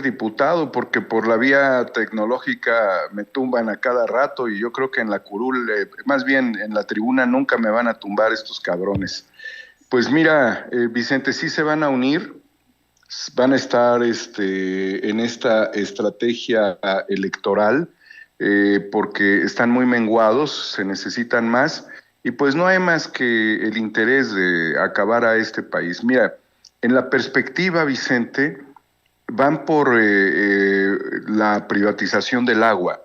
diputado, porque por la vía tecnológica me tumban a cada rato y yo creo que en la curul, más bien en la tribuna, nunca me van a tumbar estos cabrones. Pues mira, Vicente, sí se van a unir, van a estar en esta estrategia electoral, porque están muy menguados, se necesitan más, y pues no hay más que el interés de acabar a este país. Mira, en la perspectiva, Vicente, van por la privatización del agua.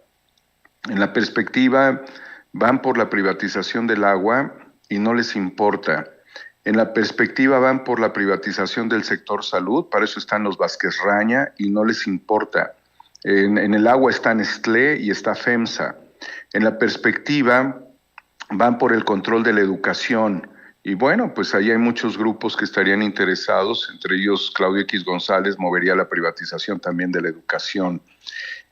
En la perspectiva, van por la privatización del agua y no les importa. En la perspectiva van por la privatización del sector salud, para eso están los Vázquez Raña y no les importa. En el agua está Nestlé y está FEMSA. En la perspectiva van por el control de la educación. Y bueno, pues ahí hay muchos grupos que estarían interesados, entre ellos Claudio X González movería la privatización también de la educación.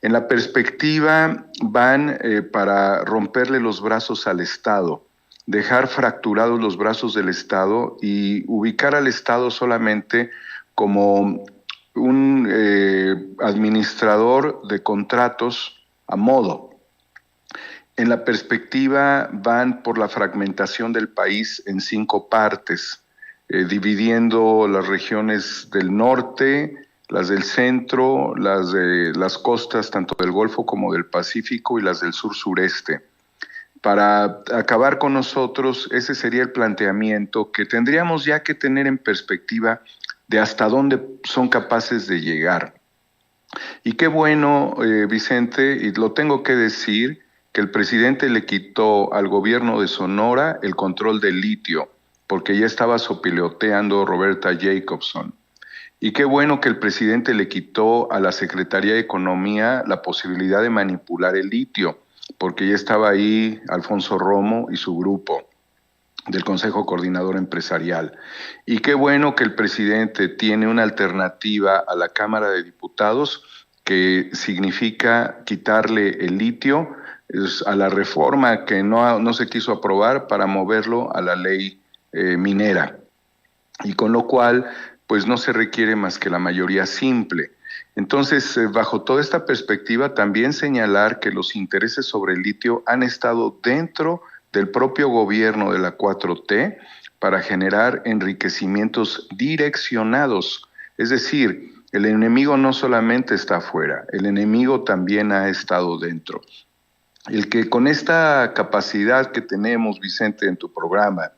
En la perspectiva van para romperle los brazos al Estado, dejar fracturados los brazos del Estado y ubicar al Estado solamente como un administrador de contratos a modo. En la perspectiva van por la fragmentación del país en 5 partes, dividiendo las regiones del norte, las del centro, las de las costas tanto del Golfo como del Pacífico y las del sur-sureste. Para acabar con nosotros, ese sería el planteamiento que tendríamos ya que tener en perspectiva de hasta dónde son capaces de llegar. Y qué bueno, Vicente, y lo tengo que decir, que el presidente le quitó al gobierno de Sonora el control del litio, porque ya estaba sopiloteando Roberta Jacobson. Y qué bueno que el presidente le quitó a la Secretaría de Economía la posibilidad de manipular el litio, porque ya estaba ahí Alfonso Romo y su grupo del Consejo Coordinador Empresarial. Y qué bueno que el presidente tiene una alternativa a la Cámara de Diputados que significa quitarle el litio a la reforma que no se quiso aprobar para moverlo a la ley minera. Y con lo cual, pues no se requiere más que la mayoría simple. Entonces, bajo toda esta perspectiva, también señalar que los intereses sobre el litio han estado dentro del propio gobierno de la 4T para generar enriquecimientos direccionados. Es decir, el enemigo no solamente está afuera, el enemigo también ha estado dentro. El que con esta capacidad que tenemos, Vicente, en tu programa,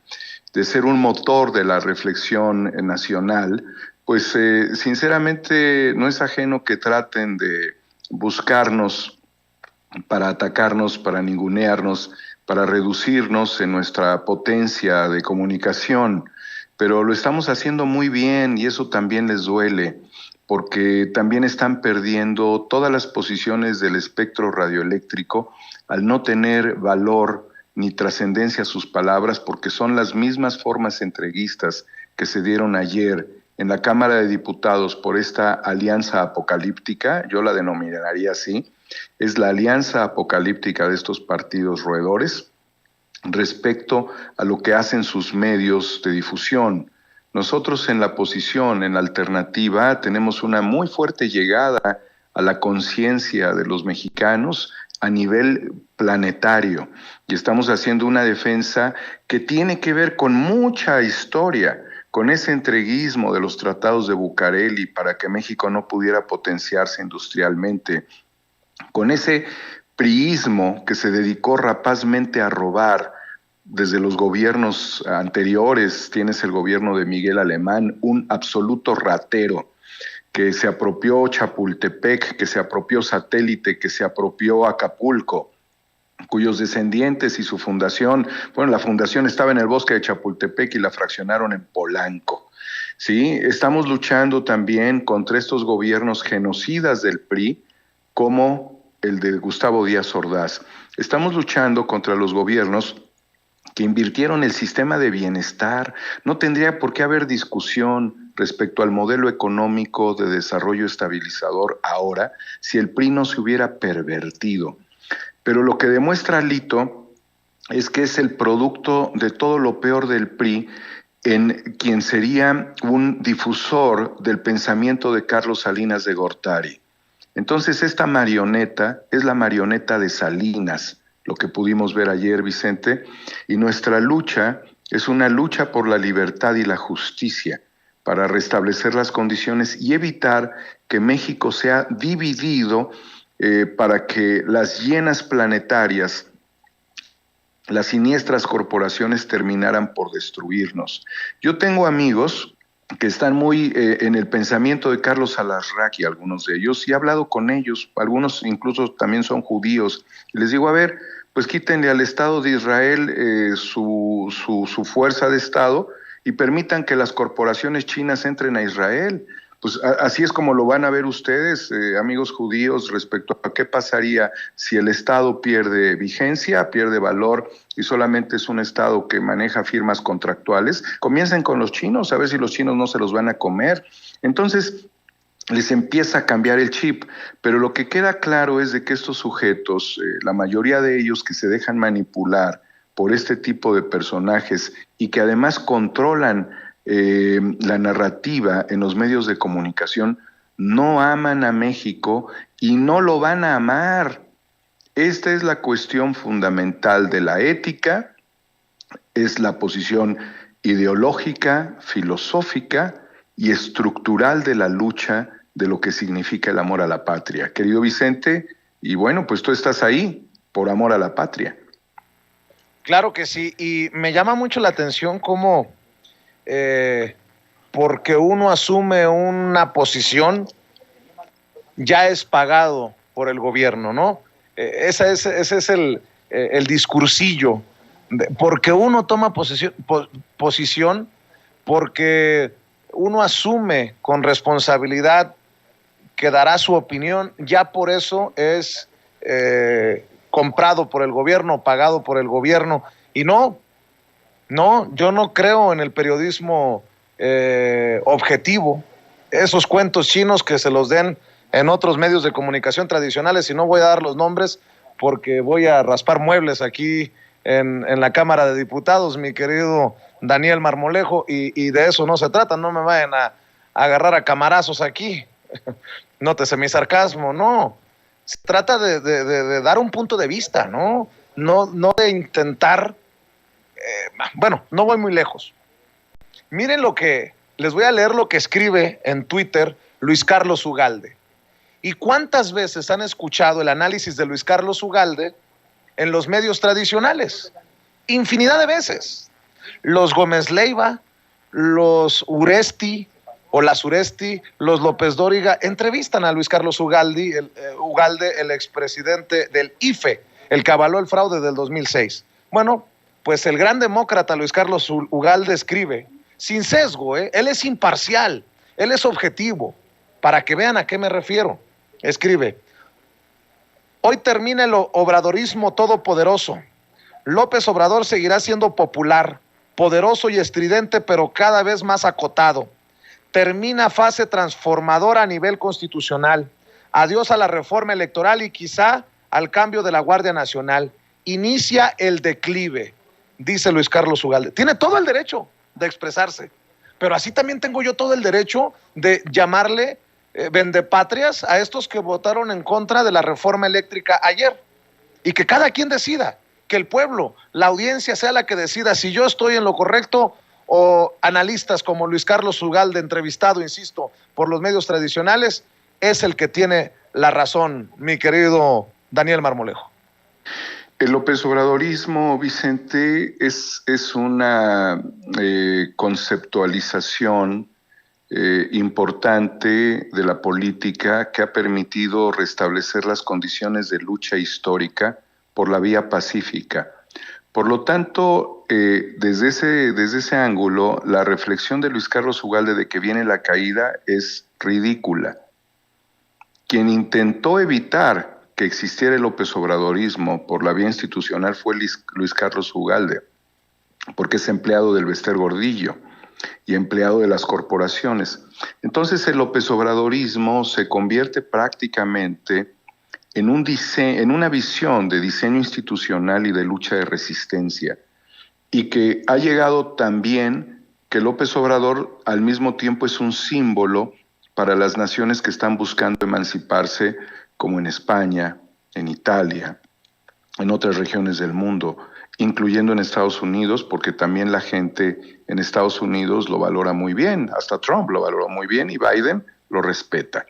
de ser un motor de la reflexión nacional, pues sinceramente no es ajeno que traten de buscarnos para atacarnos, para ningunearnos, para reducirnos en nuestra potencia de comunicación, pero lo estamos haciendo muy bien y eso también les duele, porque también están perdiendo todas las posiciones del espectro radioeléctrico al no tener valor ni trascendencia sus palabras, porque son las mismas formas entreguistas que se dieron ayer en la Cámara de Diputados por esta alianza apocalíptica, yo la denominaría así, es la alianza apocalíptica de estos partidos roedores respecto a lo que hacen sus medios de difusión. Nosotros en la oposición, en la alternativa, tenemos una muy fuerte llegada a la conciencia de los mexicanos a nivel planetario y estamos haciendo una defensa que tiene que ver con mucha historia, con ese entreguismo de los tratados de Bucareli para que México no pudiera potenciarse industrialmente, con ese priismo que se dedicó rapazmente a robar desde los gobiernos anteriores. Tienes el gobierno de Miguel Alemán, un absoluto ratero, que se apropió Chapultepec, que se apropió Satélite, que se apropió Acapulco, cuyos descendientes y su fundación, bueno, la fundación estaba en el bosque de Chapultepec y la fraccionaron en Polanco. Sí, estamos luchando también contra estos gobiernos genocidas del PRI, como el de Gustavo Díaz Ordaz. Estamos luchando contra los gobiernos que invirtieron el sistema de bienestar. No tendría por qué haber discusión respecto al modelo económico de desarrollo estabilizador ahora si el PRI no se hubiera pervertido. Pero lo que demuestra Alito es que es el producto de todo lo peor del PRI en quien sería un difusor del pensamiento de Carlos Salinas de Gortari. Entonces esta marioneta es la marioneta de Salinas, lo que pudimos ver ayer, Vicente, y nuestra lucha es una lucha por la libertad y la justicia, para restablecer las condiciones y evitar que México sea dividido para que las hienas planetarias, las siniestras corporaciones terminaran por destruirnos. Yo tengo amigos que están muy en el pensamiento de Carlos Alarraqui, algunos de ellos, y he hablado con ellos, algunos incluso también son judíos, y les digo, a ver, pues quítenle al Estado de Israel su fuerza de Estado y permitan que las corporaciones chinas entren a Israel. Pues así es como lo van a ver ustedes, amigos judíos, respecto a qué pasaría si el Estado pierde vigencia, pierde valor y solamente es un Estado que maneja firmas contractuales. Comiencen con los chinos, a ver si los chinos no se los van a comer. Entonces les empieza a cambiar el chip, pero lo que queda claro es de que estos sujetos, la mayoría de ellos que se dejan manipular por este tipo de personajes y que además controlan la narrativa en los medios de comunicación, no aman a México y no lo van a amar. Esta es la cuestión fundamental de la ética, es la posición ideológica, filosófica y estructural de la lucha de lo que significa el amor a la patria. Querido Vicente, y bueno, pues tú estás ahí por amor a la patria. Claro que sí, y me llama mucho la atención cómo porque uno asume una posición, ya es pagado por el gobierno, ¿no? Ese es el discursillo. Porque uno toma posición, porque uno asume con responsabilidad que dará su opinión, ya por eso es comprado por el gobierno, pagado por el gobierno. Y no, yo no creo en el periodismo objetivo. Esos cuentos chinos que se los den en otros medios de comunicación tradicionales, y no voy a dar los nombres porque voy a raspar muebles aquí en la Cámara de Diputados, mi querido Daniel Marmolejo, y de eso no se trata, no me vayan a agarrar a camarazos aquí. Nótese mi sarcasmo, no. Se trata de dar un punto de vista, ¿no? No de intentar. Bueno, no voy muy lejos. Miren les voy a leer lo que escribe en Twitter Luis Carlos Ugalde. ¿Y cuántas veces han escuchado el análisis de Luis Carlos Ugalde en los medios tradicionales? Infinidad de veces. Los Gómez Leiva, los Uresti o las Uresti, los López Dóriga, entrevistan a Luis Carlos Ugalde, el expresidente del IFE, el que avaló el fraude del 2006. Bueno, pues el gran demócrata Luis Carlos Ugalde escribe, sin sesgo, él es imparcial, él es objetivo, para que vean a qué me refiero. Escribe, hoy termina el obradorismo todopoderoso. López Obrador seguirá siendo popular, poderoso y estridente, pero cada vez más acotado. Termina fase transformadora a nivel constitucional. Adiós a la reforma electoral y quizá al cambio de la Guardia Nacional. Inicia el declive, dice Luis Carlos Ugalde. Tiene todo el derecho de expresarse, pero así también tengo yo todo el derecho de llamarle vendepatrias a estos que votaron en contra de la reforma eléctrica ayer, y que cada quien decida, que el pueblo, la audiencia sea la que decida si yo estoy en lo correcto o analistas como Luis Carlos Ugalde, entrevistado, insisto, por los medios tradicionales, es el que tiene la razón, mi querido Daniel Marmolejo. El López Obradorismo, Vicente, es una conceptualización importante de la política que ha permitido restablecer las condiciones de lucha histórica por la vía pacífica. Por lo tanto, desde ese ángulo, la reflexión de Luis Carlos Ugalde de que viene la caída es ridícula. Quien intentó evitar que existiera el López Obradorismo por la vía institucional fue Luis Carlos Ugalde, porque es empleado del Bester Gordillo y empleado de las corporaciones. Entonces el López Obradorismo se convierte prácticamente en una visión de diseño institucional y de lucha de resistencia, y que ha llegado también que López Obrador al mismo tiempo es un símbolo para las naciones que están buscando emanciparse, como en España, en Italia, en otras regiones del mundo, incluyendo en Estados Unidos, porque también la gente en Estados Unidos lo valora muy bien, hasta Trump lo valoró muy bien y Biden lo respeta.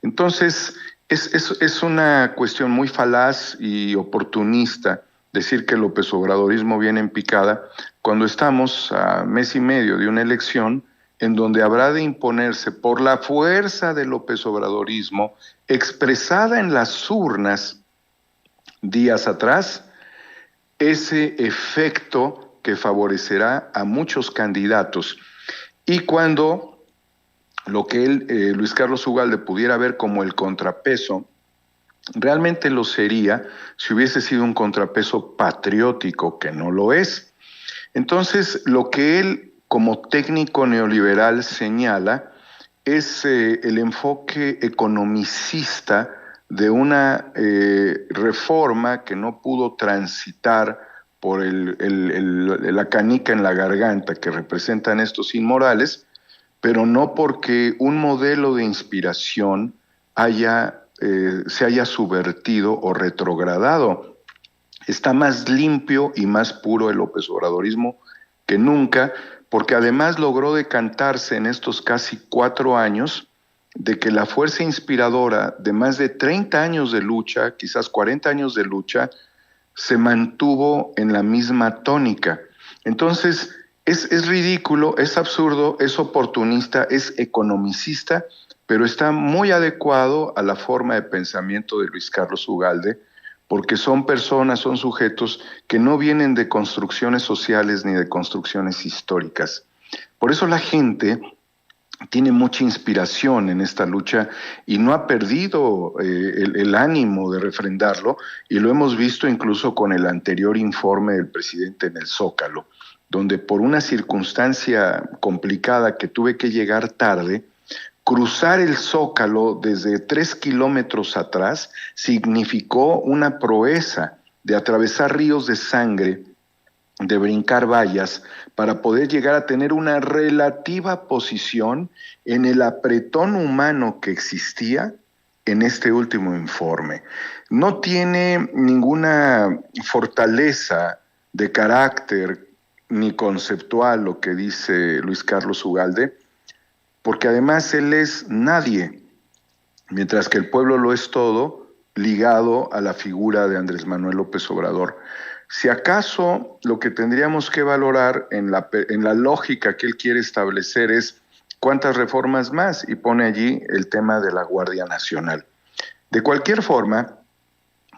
Entonces, es una cuestión muy falaz y oportunista decir que el López Obradorismo viene en picada cuando estamos a mes y medio de una elección en donde habrá de imponerse por la fuerza del López Obradorismo expresada en las urnas días atrás, ese efecto que favorecerá a muchos candidatos. Y cuando lo que Luis Carlos Ugalde pudiera ver como el contrapeso, realmente lo sería si hubiese sido un contrapeso patriótico, que no lo es. Entonces, lo que él, como técnico neoliberal, señala es el enfoque economicista de una reforma que no pudo transitar por la canica en la garganta que representan estos inmorales, pero no porque un modelo de inspiración se haya subvertido o retrogradado. Está más limpio y más puro el López Obradorismo que nunca, porque además logró decantarse en estos casi 4 años de que la fuerza inspiradora de más de 30 años de lucha, quizás 40 años de lucha, se mantuvo en la misma tónica. Entonces, es ridículo, es absurdo, es oportunista, es economicista, pero está muy adecuado a la forma de pensamiento de Luis Carlos Ugalde, porque son personas, son sujetos que no vienen de construcciones sociales ni de construcciones históricas. Por eso la gente tiene mucha inspiración en esta lucha y no ha perdido el ánimo de refrendarlo, y lo hemos visto incluso con el anterior informe del presidente en el Zócalo, donde por una circunstancia complicada que tuve que llegar tarde, cruzar el Zócalo desde 3 kilómetros atrás significó una proeza de atravesar ríos de sangre, de brincar vallas, para poder llegar a tener una relativa posición en el apretón humano que existía en este último informe. No tiene ninguna fortaleza de carácter ni conceptual lo que dice Luis Carlos Ugalde, porque además él es nadie, mientras que el pueblo lo es todo, ligado a la figura de Andrés Manuel López Obrador. Si acaso lo que tendríamos que valorar en la lógica que él quiere establecer es cuántas reformas más, y pone allí el tema de la Guardia Nacional. De cualquier forma,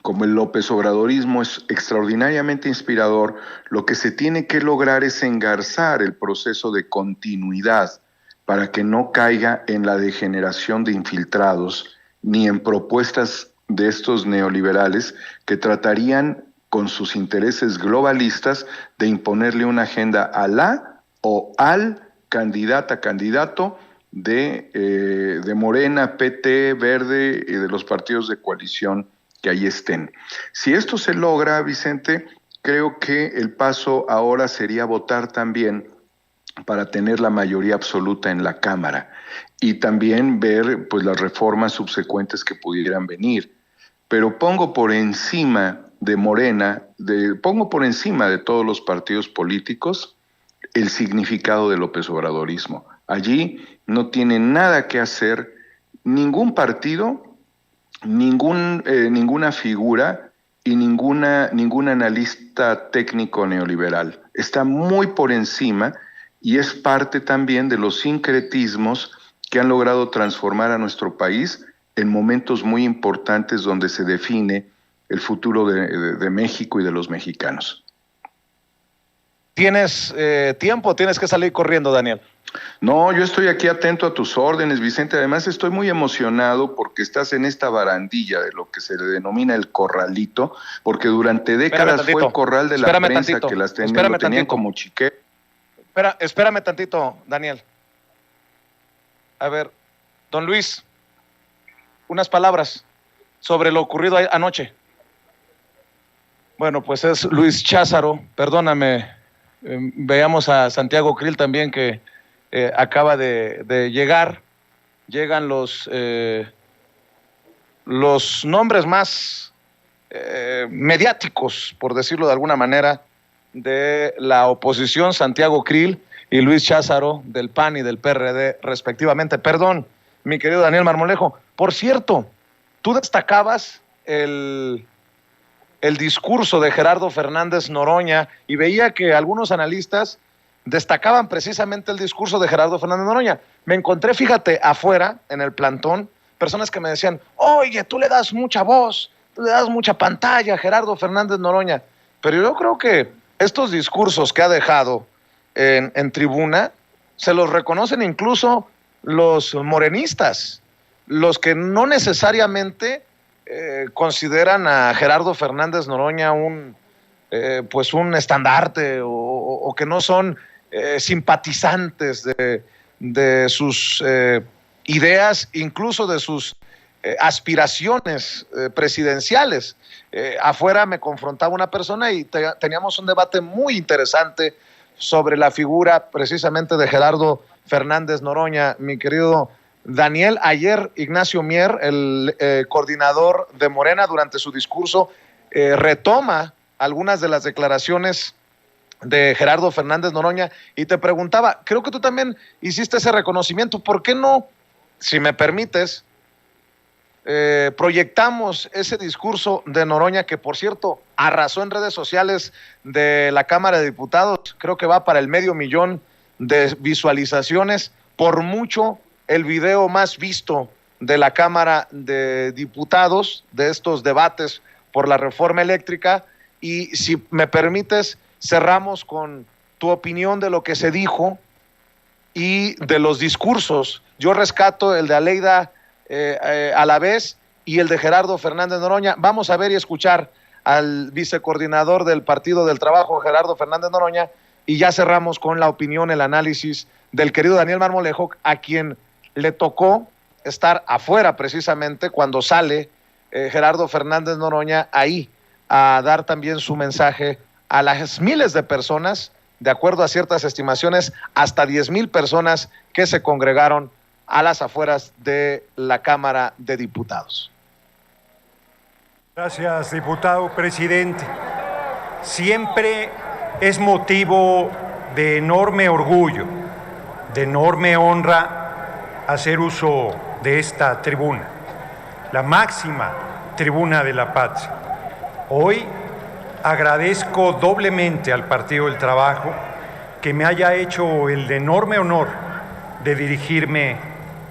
como el López Obradorismo es extraordinariamente inspirador, lo que se tiene que lograr es engarzar el proceso de continuidad para que no caiga en la degeneración de infiltrados ni en propuestas de estos neoliberales que tratarían con sus intereses globalistas de imponerle una agenda a la o al candidato de Morena, PT, Verde y de los partidos de coalición que ahí estén. Si esto se logra, Vicente, creo que el paso ahora sería votar también para tener la mayoría absoluta en la Cámara y también ver pues las reformas subsecuentes que pudieran venir. Pero pongo por encima de Morena, pongo por encima de todos los partidos políticos el significado del López Obradorismo. Allí no tiene nada que hacer ningún partido, ninguna figura y ningún analista técnico neoliberal. Está muy por encima y es parte también de los sincretismos que han logrado transformar a nuestro país en momentos muy importantes donde se define el futuro de México y de los mexicanos. ¿Tienes tiempo? ¿Tienes que salir corriendo, Daniel? No, yo estoy aquí atento a tus órdenes, Vicente. Además estoy muy emocionado porque estás en esta barandilla de lo que se le denomina el corralito, porque durante décadas fue el corral de la prensa que las tenían como chiquero. Espérame tantito, Daniel. A ver, don Luis, unas palabras sobre lo ocurrido anoche. Bueno, pues es Luis Cházaro, perdóname, Veamos a Santiago Krill también, que acaba de llegar. Llegan los nombres más mediáticos, por decirlo de alguna manera, de la oposición, Santiago Krill y Luis Cházaro, del PAN y del PRD, respectivamente. Perdón, mi querido Daniel Marmolejo. Por cierto, tú destacabas el discurso de Gerardo Fernández Noroña y veía que algunos analistas destacaban precisamente el discurso de Gerardo Fernández Noroña. Me encontré, fíjate, afuera, en el plantón, personas que me decían, oye, tú le das mucha voz, tú le das mucha pantalla a Gerardo Fernández Noroña. Pero yo creo que estos discursos que ha dejado en tribuna, se los reconocen incluso los morenistas, los que no necesariamente consideran a Gerardo Fernández Noroña un estandarte o que no son simpatizantes de sus ideas, incluso de sus aspiraciones presidenciales. Afuera me confrontaba una persona y teníamos un debate muy interesante sobre la figura precisamente de Gerardo Fernández Noroña. Mi querido Daniel, ayer Ignacio Mier, el coordinador de Morena, durante su discurso retoma algunas de las declaraciones de Gerardo Fernández Noroña y te preguntaba, creo que tú también hiciste ese reconocimiento, ¿por qué no, si me permites, proyectamos ese discurso de Noroña, que por cierto arrasó en redes sociales de la Cámara de Diputados? Creo que va para el 500,000 de visualizaciones, por mucho el video más visto de la Cámara de Diputados, de estos debates por la reforma eléctrica. Y si me permites, cerramos con tu opinión de lo que se dijo y de los discursos. Yo rescato el de Aleida Alavés y el de Gerardo Fernández Noroña. Vamos a ver y escuchar al vicecoordinador del Partido del Trabajo, Gerardo Fernández Noroña, y ya cerramos con la opinión, el análisis del querido Daniel Marmolejo, a quien le tocó estar afuera precisamente cuando sale Gerardo Fernández Noroña ahí a dar también su mensaje a las miles de personas, de acuerdo a ciertas estimaciones, hasta 10,000 personas que se congregaron a las afueras de la Cámara de Diputados. Gracias, diputado presidente. Siempre es motivo de enorme orgullo, de enorme honra, hacer uso de esta tribuna, la máxima tribuna de la patria. Hoy agradezco doblemente al Partido del Trabajo que me haya hecho el enorme honor de dirigirme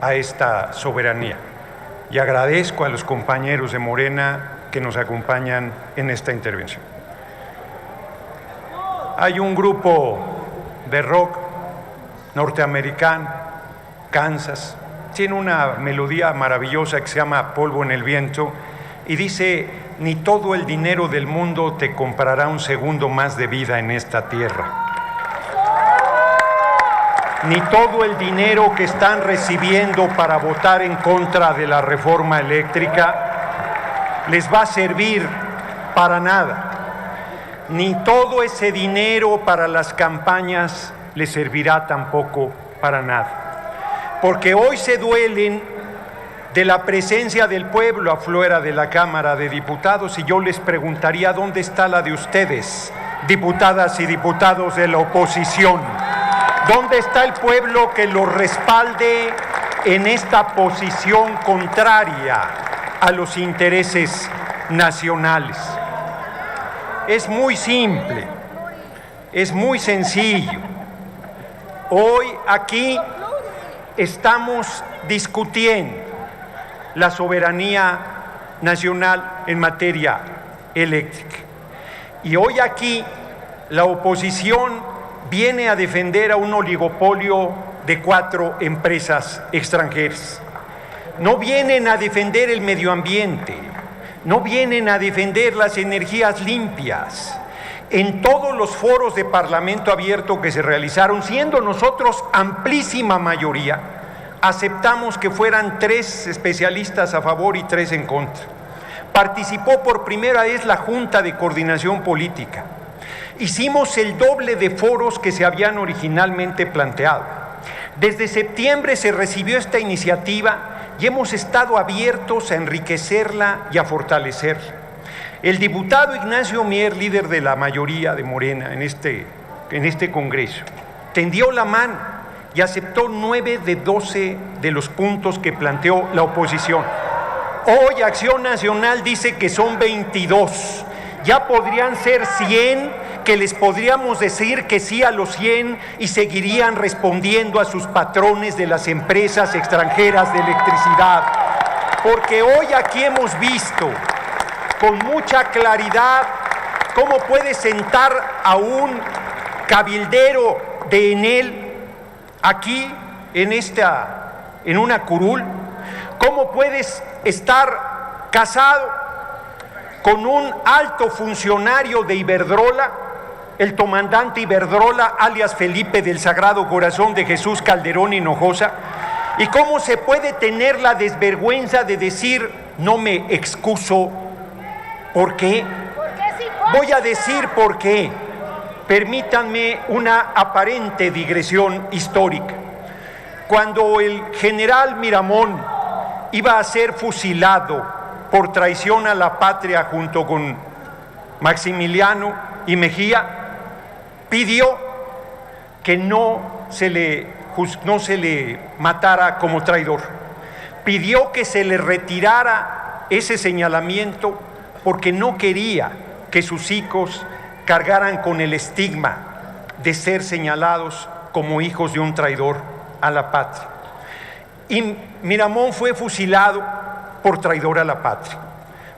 a esta soberanía, y agradezco a los compañeros de Morena que nos acompañan en esta intervención. Hay un grupo de rock norteamericano, Kansas, tiene una melodía maravillosa que se llama Polvo en el Viento y dice: ni todo el dinero del mundo te comprará un segundo más de vida en esta tierra. Ni todo el dinero que están recibiendo para votar en contra de la reforma eléctrica les va a servir para nada. Ni todo ese dinero para las campañas les servirá tampoco para nada. Porque hoy se duelen de la presencia del pueblo afuera de la Cámara de Diputados, y yo les preguntaría: ¿dónde está la de ustedes, diputadas y diputados de la oposición? ¿Dónde está el pueblo que los respalde en esta posición contraria a los intereses nacionales? Es muy simple, es muy sencillo. Hoy aquí estamos discutiendo la soberanía nacional en materia eléctrica. Y hoy aquí la oposición viene a defender a un oligopolio de 4 empresas extranjeras. No vienen a defender el medio ambiente, no vienen a defender las energías limpias. En todos los foros de Parlamento abierto que se realizaron, siendo nosotros amplísima mayoría, aceptamos que fueran 3 especialistas a favor y 3 en contra. Participó por primera vez la Junta de Coordinación Política. Hicimos el doble de foros que se habían originalmente planteado. Desde septiembre se recibió esta iniciativa y hemos estado abiertos a enriquecerla y a fortalecerla. El diputado Ignacio Mier, líder de la mayoría de Morena en este Congreso, tendió la mano y aceptó 9 de 12 de los puntos que planteó la oposición. Hoy Acción Nacional dice que son 22. Ya podrían ser 100, que les podríamos decir que sí a los 100 y seguirían respondiendo a sus patrones de las empresas extranjeras de electricidad. Porque hoy aquí hemos visto con mucha claridad cómo puede sentar a un cabildero de Enel aquí en una curul, cómo puedes estar casado con un alto funcionario de Iberdrola, el comandante Iberdrola, alias Felipe del Sagrado Corazón de Jesús Calderón Hinojosa, y cómo se puede tener la desvergüenza de decir no me excuso. ¿Por qué? Voy a decir por qué. Permítanme una aparente digresión histórica. Cuando el general Miramón iba a ser fusilado por traición a la patria junto con Maximiliano y Mejía, pidió que no se le matara como traidor. Pidió que se le retirara ese señalamiento porque no quería que sus hijos cargaran con el estigma de ser señalados como hijos de un traidor a la patria. Y Miramón fue fusilado por traidor a la patria,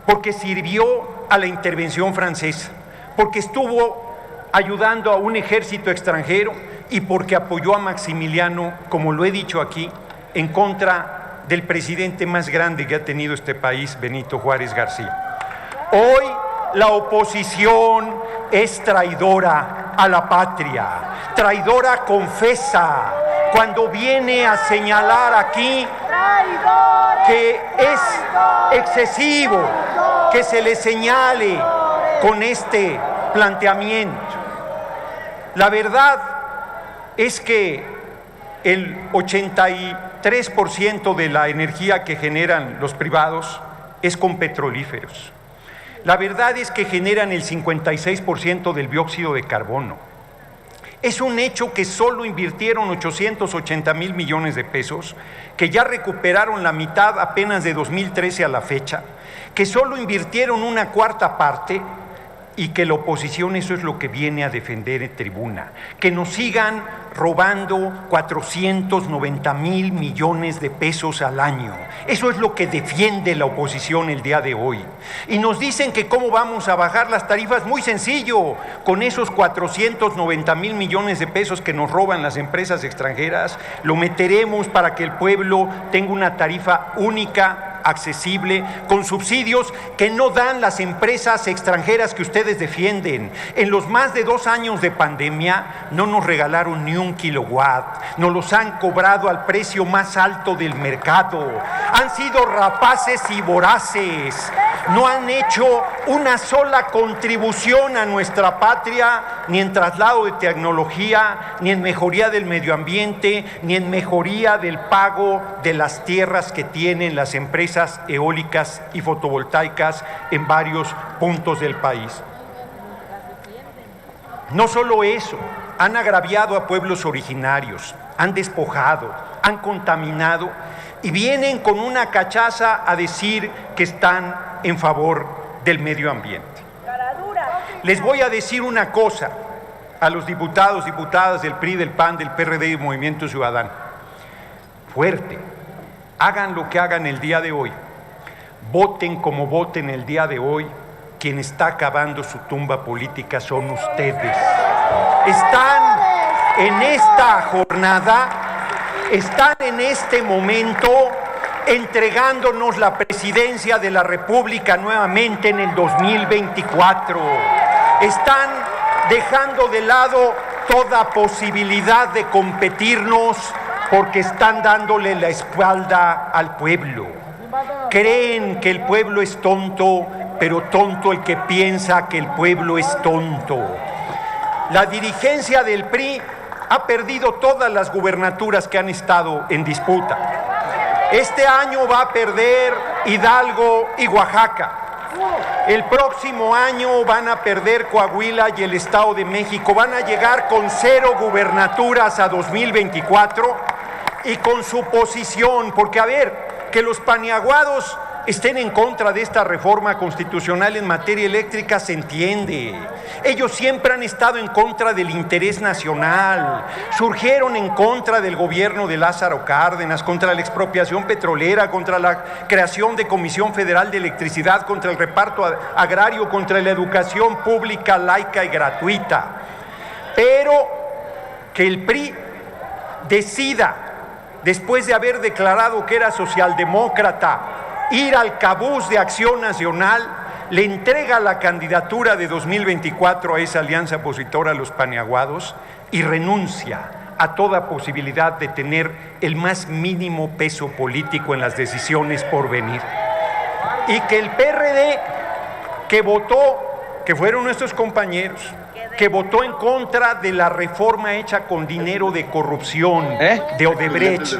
porque sirvió a la intervención francesa, porque estuvo ayudando a un ejército extranjero y porque apoyó a Maximiliano, como lo he dicho aquí, en contra del presidente más grande que ha tenido este país, Benito Juárez García. Hoy la oposición es traidora a la patria, traidora confesa, cuando viene a señalar aquí que es excesivo que se le señale con este planteamiento. La verdad es que el 83% de la energía que generan los privados es con petrolíferos. La verdad es que generan el 56% del dióxido de carbono. Es un hecho que solo invirtieron 880,000 millones de pesos, que ya recuperaron la mitad apenas de 2013 a la fecha, que solo invirtieron una cuarta parte y que la oposición eso es lo que viene a defender en tribuna, que nos sigan robando 490,000 millones de pesos al año. Eso es lo que defiende la oposición el día de hoy. Y nos dicen que cómo vamos a bajar las tarifas. Muy sencillo, con esos 490,000 millones de pesos que nos roban las empresas extranjeras, lo meteremos para que el pueblo tenga una tarifa única, accesible, con subsidios que no dan las empresas extranjeras que ustedes defienden. En los más de 2 años de pandemia no nos regalaron ni un kilowatt, nos los han cobrado al precio más alto del mercado, han sido rapaces y voraces, no han hecho una sola contribución a nuestra patria, ni en traslado de tecnología, ni en mejoría del medio ambiente, ni en mejoría del pago de las tierras que tienen las empresas eólicas y fotovoltaicas en varios puntos del país. No solo eso, han agraviado a pueblos originarios, han despojado, han contaminado y vienen con una cachaza a decir que están en favor del medio ambiente. Les voy a decir una cosa a los diputados, diputadas del PRI, del PAN, del PRD y Movimiento Ciudadano. Fuerte. Hagan lo que hagan el día de hoy, voten como voten el día de hoy, quien está acabando su tumba política son ustedes. Están en esta jornada, están en este momento entregándonos la presidencia de la República nuevamente en el 2024. Están dejando de lado toda posibilidad de competirnos porque están dándole la espalda al pueblo. Creen que el pueblo es tonto, pero tonto el que piensa que el pueblo es tonto. la dirigencia del PRI ha perdido todas las gubernaturas que han estado en disputa. Este año va a perder Hidalgo y Oaxaca. El próximo año van a perder Coahuila y el Estado de México. Van a llegar con 0 gubernaturas a 2024 y con su posición, porque a ver, que los paniaguados estén en contra de esta reforma constitucional en materia eléctrica se entiende. Ellos siempre han estado en contra del interés nacional, surgieron en contra del gobierno de Lázaro Cárdenas, contra la expropiación petrolera, contra la creación de Comisión Federal de Electricidad, contra el reparto agrario, contra la educación pública, laica y gratuita. Pero que el PRI decida, después de haber declarado que era socialdemócrata, ir al cabuz de Acción Nacional, le entrega la candidatura de 2024 a esa alianza opositora a los paniaguados y renuncia a toda posibilidad de tener el más mínimo peso político en las decisiones por venir. Y que el PRD, que votó, que fueron nuestros compañeros, que votó en contra de la reforma hecha con dinero de corrupción, de Odebrecht.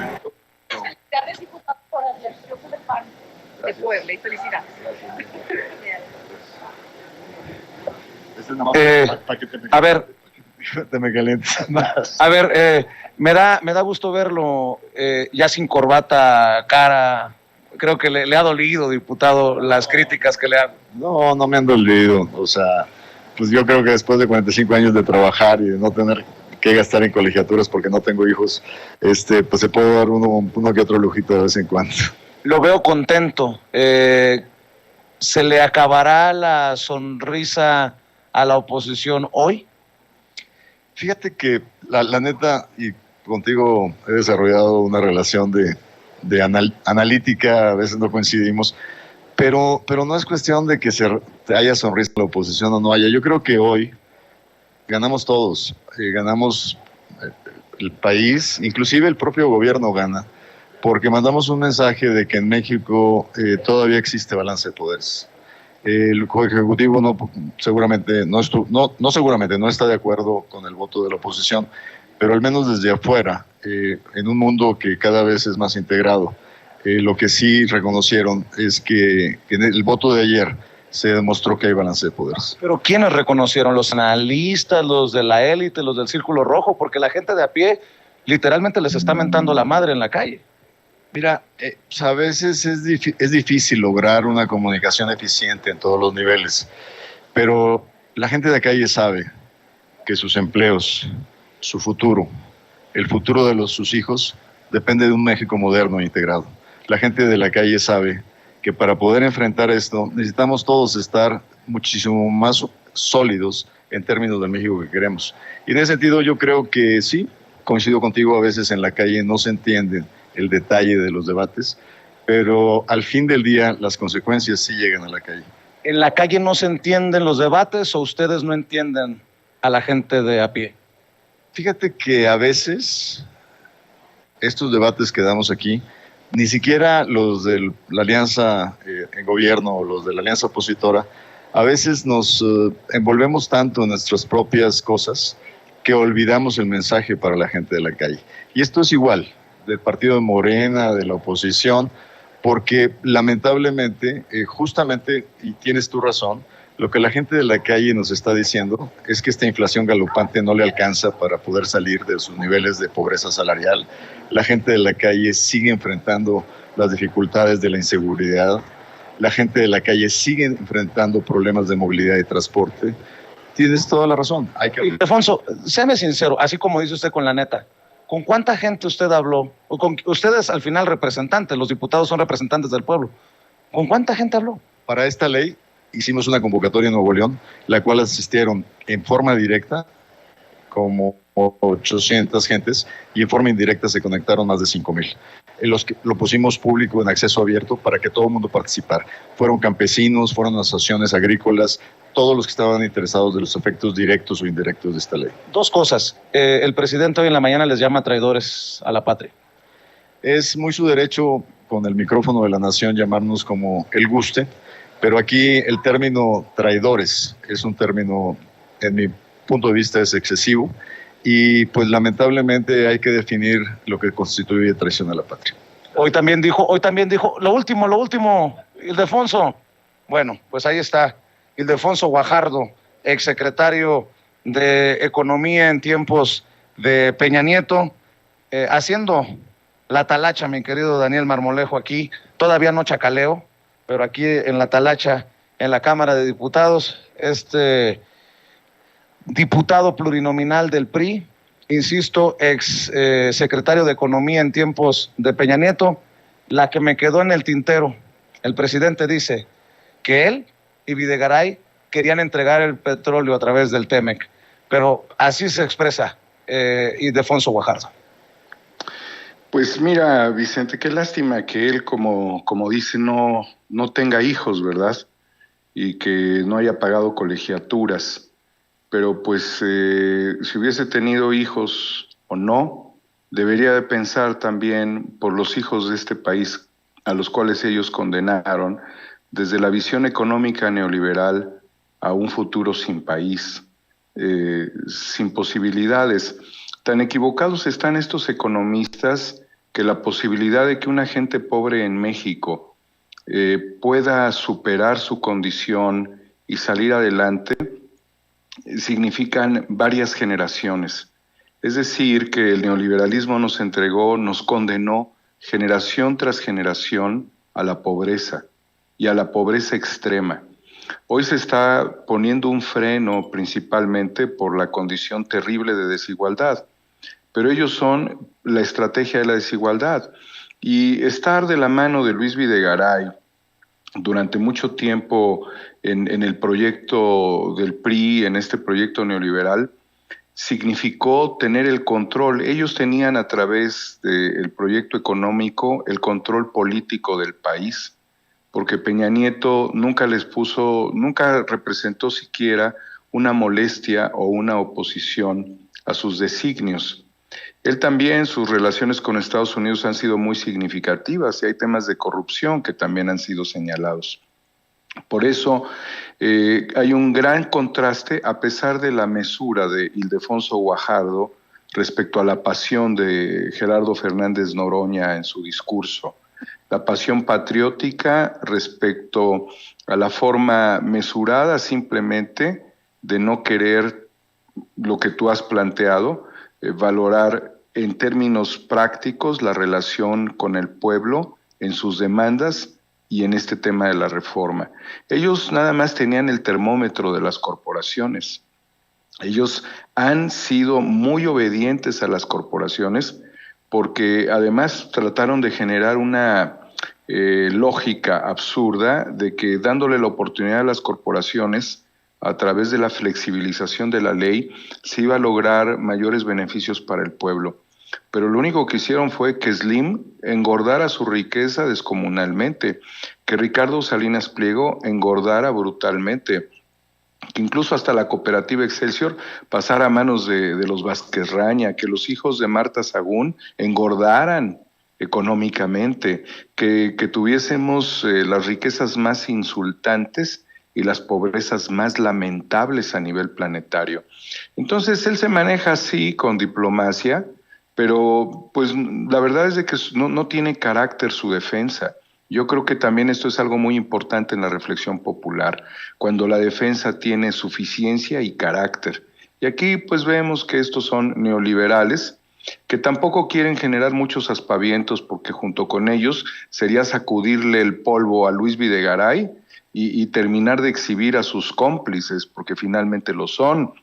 De Puebla y felicidades. A ver, me da gusto verlo ya sin corbata, cara. Creo que le ha dolido, diputado, las críticas que le han... No me han dolido. O sea, pues yo creo que después de 45 años de trabajar y de no tener que gastar en colegiaturas porque no tengo hijos, pues se puede dar uno que otro lujito de vez en cuando. Lo veo contento. ¿Se le acabará la sonrisa a la oposición hoy? Fíjate que la neta, y contigo he desarrollado una relación de analítica, a veces no coincidimos, pero no es cuestión de que haya sonrisa en la oposición o no haya. Yo creo que hoy ganamos todos, ganamos el país, inclusive el propio gobierno gana, porque mandamos un mensaje de que en México todavía existe balance de poderes. El Ejecutivo no está de acuerdo con el voto de la oposición, pero al menos desde afuera, en un mundo que cada vez es más integrado, lo que sí reconocieron es que en el voto de ayer se demostró que hay balance de poderes. ¿Pero quiénes reconocieron? ¿Los analistas, los de la élite, los del Círculo Rojo? Porque la gente de a pie literalmente les está mentando la madre en la calle. Mira, a veces es difícil lograr una comunicación eficiente en todos los niveles, pero la gente de la calle sabe que sus empleos, su futuro, el futuro de sus hijos, depende de un México moderno e integrado. La gente de la calle sabe que para poder enfrentar esto necesitamos todos estar muchísimo más sólidos en términos del México que queremos. Y en ese sentido yo creo que sí, coincido contigo, a veces en la calle no se entiende el detalle de los debates, pero al fin del día las consecuencias sí llegan a la calle. ¿En la calle no se entienden los debates o ustedes no entienden a la gente de a pie? Fíjate que a veces estos debates que damos aquí, ni siquiera los de la alianza en gobierno o los de la alianza opositora, a veces nos envolvemos tanto en nuestras propias cosas que olvidamos el mensaje para la gente de la calle. Y esto es igual del partido de Morena, de la oposición, porque lamentablemente, justamente, y tienes tu razón, lo que la gente de la calle nos está diciendo es que esta inflación galopante no le alcanza para poder salir de sus niveles de pobreza salarial. La gente de la calle sigue enfrentando las dificultades de la inseguridad. La gente de la calle sigue enfrentando problemas de movilidad y transporte. Tienes toda la razón. Alfonso, séame sincero, así como dice usted con la neta, ¿con cuánta gente usted habló? Ustedes al final representantes, los diputados son representantes del pueblo. ¿Con cuánta gente habló? Para esta ley hicimos una convocatoria en Nuevo León, la cual asistieron en forma directa como 800 gentes y en forma indirecta se conectaron más de 5,000. Lo pusimos público en acceso abierto para que todo el mundo participara. Fueron campesinos, fueron asociaciones agrícolas, todos los que estaban interesados de los efectos directos o indirectos de esta ley. Dos cosas. El presidente hoy en la mañana les llama traidores a la patria. Es muy su derecho con el micrófono de la nación llamarnos como él guste, pero aquí el término traidores es un término, en mi punto de vista es excesivo y pues lamentablemente hay que definir lo que constituye traición a la patria. Hoy también dijo, lo último, Ildefonso. Bueno, pues ahí está, Ildefonso Guajardo, exsecretario de Economía en tiempos de Peña Nieto, haciendo la talacha, mi querido Daniel Marmolejo, aquí, todavía no chacaleo, pero aquí en la talacha, en la Cámara de Diputados, diputado plurinominal del PRI, insisto, ex secretario de Economía en tiempos de Peña Nieto, la que me quedó en el tintero. El presidente dice que él y Videgaray querían entregar el petróleo a través del TEMEC, pero así se expresa Ildefonso Guajardo. Pues mira, Vicente, qué lástima que él, como dice, no tenga hijos, ¿verdad? Y que no haya pagado colegiaturas. Pero pues si hubiese tenido hijos o no, debería de pensar también por los hijos de este país a los cuales ellos condenaron, desde la visión económica neoliberal a un futuro sin país, sin posibilidades. Tan equivocados están estos economistas que la posibilidad de que una gente pobre en México pueda superar su condición y salir adelante significan varias generaciones. Es decir, que el neoliberalismo nos condenó generación tras generación a la pobreza y a la pobreza extrema. Hoy se está poniendo un freno principalmente por la condición terrible de desigualdad, pero ellos son la estrategia de la desigualdad. Y estar de la mano de Luis Videgaray durante mucho tiempo en el proyecto del PRI, en este proyecto neoliberal, significó tener el control. Ellos tenían a través del proyecto económico el control político del país, porque Peña Nieto nunca representó siquiera una molestia o una oposición a sus designios. Él también, sus relaciones con Estados Unidos han sido muy significativas y hay temas de corrupción que también han sido señalados. Por eso hay un gran contraste, a pesar de la mesura de Ildefonso Guajardo respecto a la pasión de Gerardo Fernández Noroña en su discurso. La pasión patriótica respecto a la forma mesurada simplemente de no querer lo que tú has planteado, valorar en términos prácticos la relación con el pueblo en sus demandas y en este tema de la reforma. Ellos nada más tenían el termómetro de las corporaciones. Ellos han sido muy obedientes a las corporaciones porque además trataron de generar una lógica absurda de que dándole la oportunidad a las corporaciones a través de la flexibilización de la ley se iba a lograr mayores beneficios para el pueblo. Pero lo único que hicieron fue que Slim engordara su riqueza descomunalmente, que Ricardo Salinas Pliego engordara brutalmente, que incluso hasta la cooperativa Excelsior pasara a manos de los Vázquez Raña, que los hijos de Marta Sagún engordaran económicamente, que tuviésemos las riquezas más insultantes y las pobrezas más lamentables a nivel planetario. Entonces él se maneja así con diplomacia, pero pues la verdad es de que no tiene carácter su defensa. Yo creo que también esto es algo muy importante en la reflexión popular, cuando la defensa tiene suficiencia y carácter. Y aquí pues vemos que estos son neoliberales, que tampoco quieren generar muchos aspavientos, porque junto con ellos sería sacudirle el polvo a Luis Videgaray y terminar de exhibir a sus cómplices, porque finalmente lo son,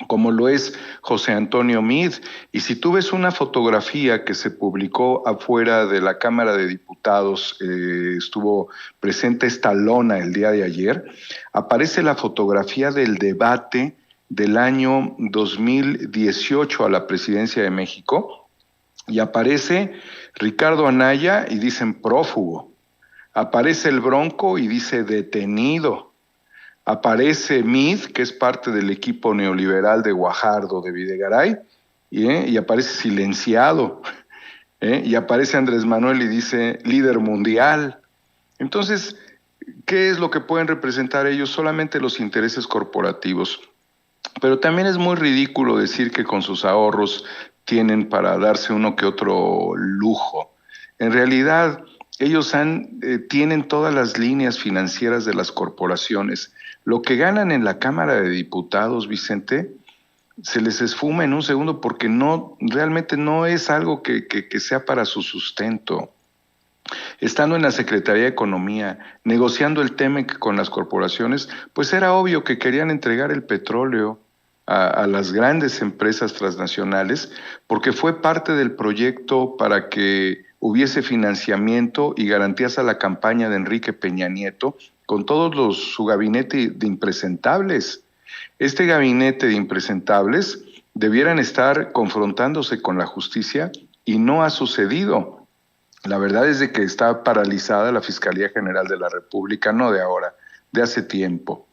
como lo es José Antonio Meade. Y si tú ves una fotografía que se publicó afuera de la Cámara de Diputados, estuvo presente esta lona el día de ayer, aparece la fotografía del debate del año 2018 a la presidencia de México, y aparece Ricardo Anaya y dicen prófugo, aparece el Bronco y dice detenido, aparece Meade, que es parte del equipo neoliberal de Guajardo, de Videgaray, y aparece silenciado, y aparece Andrés Manuel y dice líder mundial. Entonces, ¿qué es lo que pueden representar ellos? Solamente los intereses corporativos. Pero también es muy ridículo decir que con sus ahorros tienen para darse uno que otro lujo. En realidad, ellos tienen todas las líneas financieras de las corporaciones. Lo que ganan en la Cámara de Diputados, Vicente, se les esfuma en un segundo porque realmente no es algo que sea para su sustento. Estando en la Secretaría de Economía, negociando el TEMEC con las corporaciones, pues era obvio que querían entregar el petróleo a las grandes empresas transnacionales, porque fue parte del proyecto para que hubiese financiamiento y garantías a la campaña de Enrique Peña Nieto, con su gabinete de impresentables. Este gabinete de impresentables debieran estar confrontándose con la justicia y no ha sucedido. La verdad es de que está paralizada la Fiscalía General de la República, no de ahora, de hace tiempo.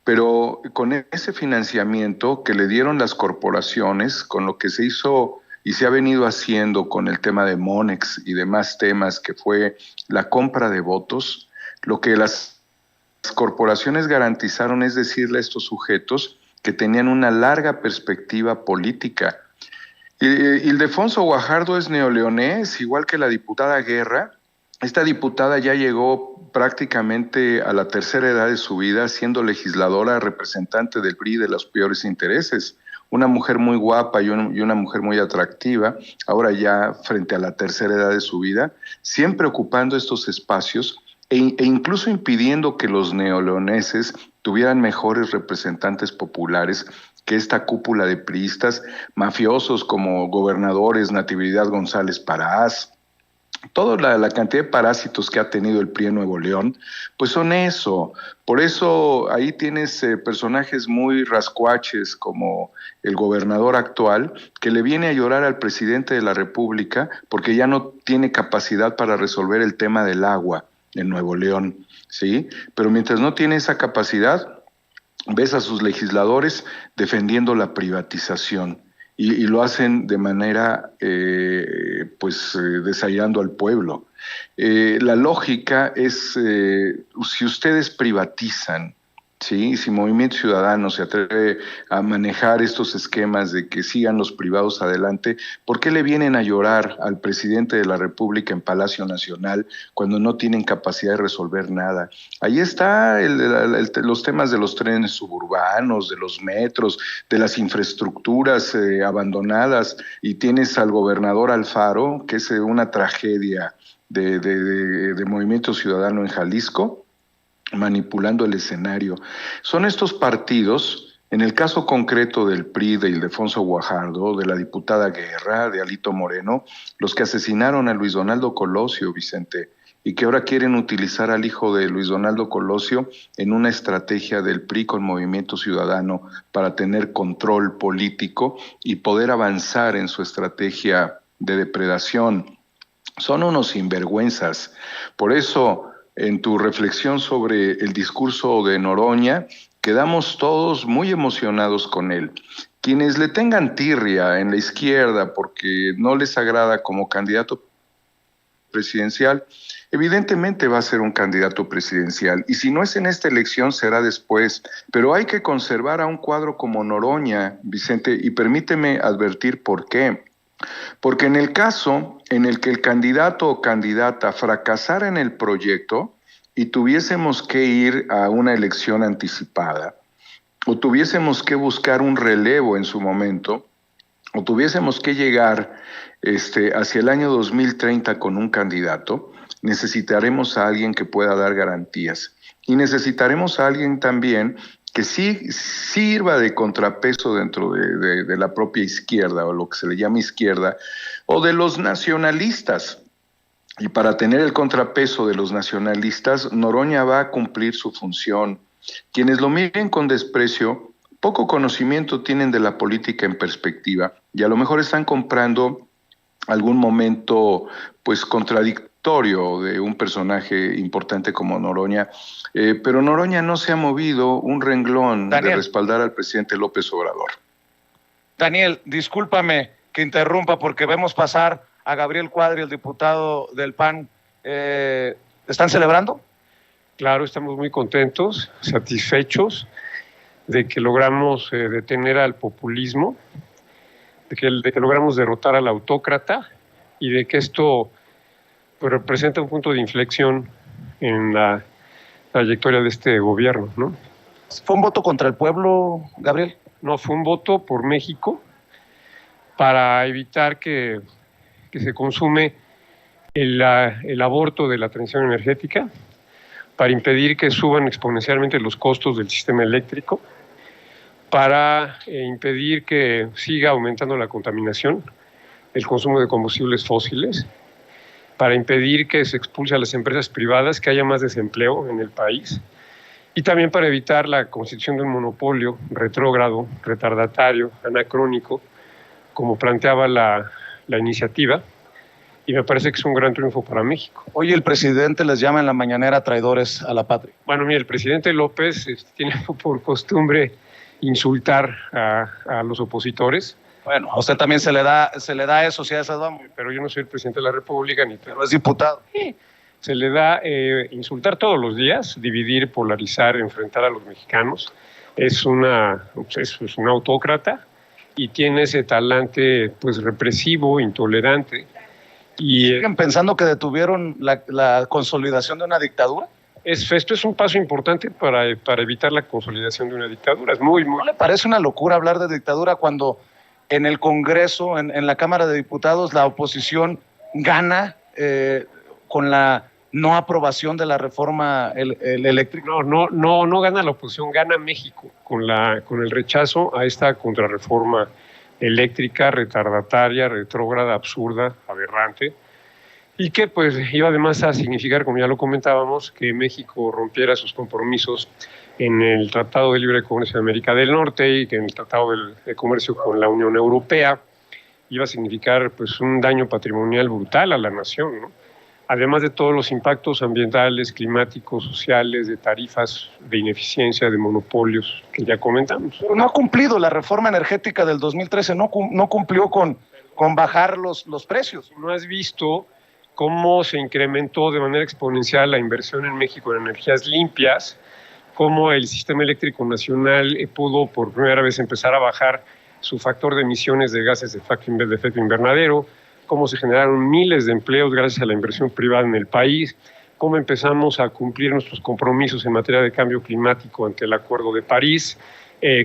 Pero con ese financiamiento que le dieron las corporaciones, con lo que se hizo y se ha venido haciendo con el tema de Monex y demás temas, que fue la compra de votos, lo que las corporaciones garantizaron es decirle a estos sujetos que tenían una larga perspectiva política. Ildefonso Guajardo es neoleonés, igual que la diputada Guerra. Esta diputada ya llegó prácticamente a la tercera edad de su vida, siendo legisladora, representante del PRI de los peores intereses. Una mujer muy guapa y una mujer muy atractiva, ahora ya frente a la tercera edad de su vida, siempre ocupando estos espacios e incluso impidiendo que los neoleoneses tuvieran mejores representantes populares que esta cúpula de priistas mafiosos como gobernadores Natividad González Parás. Toda la cantidad de parásitos que ha tenido el PRI en Nuevo León, pues son eso. Por eso ahí tienes personajes muy rascuaches como el gobernador actual, que le viene a llorar al presidente de la República porque ya no tiene capacidad para resolver el tema del agua en Nuevo León, ¿sí? Pero mientras no tiene esa capacidad, ves a sus legisladores defendiendo la privatización. Y lo hacen de manera, desairando al pueblo. La lógica es, si ustedes privatizan, ¿sí? Si Movimiento Ciudadano se atreve a manejar estos esquemas de que sigan los privados adelante, ¿por qué le vienen a llorar al presidente de la República en Palacio Nacional cuando no tienen capacidad de resolver nada? Ahí está los temas de los trenes suburbanos, de los metros, de las infraestructuras abandonadas, y tienes al gobernador Alfaro, que es una tragedia de Movimiento Ciudadano en Jalisco, manipulando el escenario. Son estos partidos, en el caso concreto del PRI, de Ildefonso Guajardo, de la diputada Guerra, de Alito Moreno, los que asesinaron a Luis Donaldo Colosio, Vicente, y que ahora quieren utilizar al hijo de Luis Donaldo Colosio en una estrategia del PRI con Movimiento Ciudadano para tener control político y poder avanzar en su estrategia de depredación. Son unos sinvergüenzas. Por eso, en tu reflexión sobre el discurso de Noroña, quedamos todos muy emocionados con él. Quienes le tengan tirria en la izquierda porque no les agrada como candidato presidencial, evidentemente va a ser un candidato presidencial, y si no es en esta elección será después, pero hay que conservar a un cuadro como Noroña, Vicente, y permíteme advertir por qué. Porque en el caso en el que el candidato o candidata fracasara en el proyecto y tuviésemos que ir a una elección anticipada, o tuviésemos que buscar un relevo en su momento, o tuviésemos que llegar hacia el año 2030 con un candidato, necesitaremos a alguien que pueda dar garantías. Y necesitaremos a alguien también que sí sirva de contrapeso dentro de la propia izquierda, o lo que se le llama izquierda, o de los nacionalistas. Y para tener el contrapeso de los nacionalistas, Noroña va a cumplir su función. Quienes lo miren con desprecio, poco conocimiento tienen de la política en perspectiva, y a lo mejor están comprando algún momento pues contradictorio de un personaje importante como Noroña, pero Noroña no se ha movido un renglón de respaldar al presidente López Obrador. Daniel, discúlpame que interrumpa porque vemos pasar a Gabriel Cuadri, el diputado del PAN. ¿Están celebrando? Claro, estamos muy contentos, satisfechos. de que logramos detener al populismo, de que logramos derrotar al autócrata y de que esto pues, representa un punto de inflexión en la trayectoria de este gobierno, ¿no? ¿Fue un voto contra el pueblo, Gabriel? No, fue un voto por México para evitar que se consume el aborto de la transición energética, para impedir que suban exponencialmente los costos del sistema eléctrico, para impedir que siga aumentando la contaminación, el consumo de combustibles fósiles, para impedir que se expulse a las empresas privadas, que haya más desempleo en el país, y también para evitar la constitución de un monopolio retrógrado, retardatario, anacrónico, como planteaba la iniciativa, y me parece que es un gran triunfo para México. Hoy el presidente les llama en la mañanera traidores a la patria. Bueno, mire, el presidente López tiene por costumbre insultar a los opositores. Bueno, a usted también se le da eso, si a esas vamos. Pero yo no soy el presidente de la República, ni pero es diputado. Sí. Se le da insultar todos los días, dividir, polarizar, enfrentar a los mexicanos. Es un autócrata y tiene ese talante pues represivo, intolerante. Y ¿siguen pensando que detuvieron la consolidación de una dictadura? Esto es un paso importante para evitar la consolidación de una dictadura. Es muy... ¿No le parece una locura hablar de dictadura cuando en el Congreso, en la Cámara de Diputados, la oposición gana con la no aprobación de la reforma eléctrica? No gana la oposición, gana México con el rechazo a esta contrarreforma eléctrica, retardataria, retrógrada, absurda, aberrante, y que pues iba además a significar, como ya lo comentábamos, que México rompiera sus compromisos en el Tratado de Libre Comercio de América del Norte y que en el Tratado de Comercio con la Unión Europea iba a significar pues un daño patrimonial brutal a la nación, ¿no? Además de todos los impactos ambientales, climáticos, sociales, de tarifas, de ineficiencia, de monopolios que ya comentamos. Pero no ha cumplido la reforma energética del 2013, no cumplió con bajar los precios. ¿No has visto cómo se incrementó de manera exponencial la inversión en México en energías limpias? Cómo el sistema eléctrico nacional pudo por primera vez empezar a bajar su factor de emisiones de gases de efecto invernadero, cómo se generaron miles de empleos gracias a la inversión privada en el país, cómo empezamos a cumplir nuestros compromisos en materia de cambio climático ante el Acuerdo de París,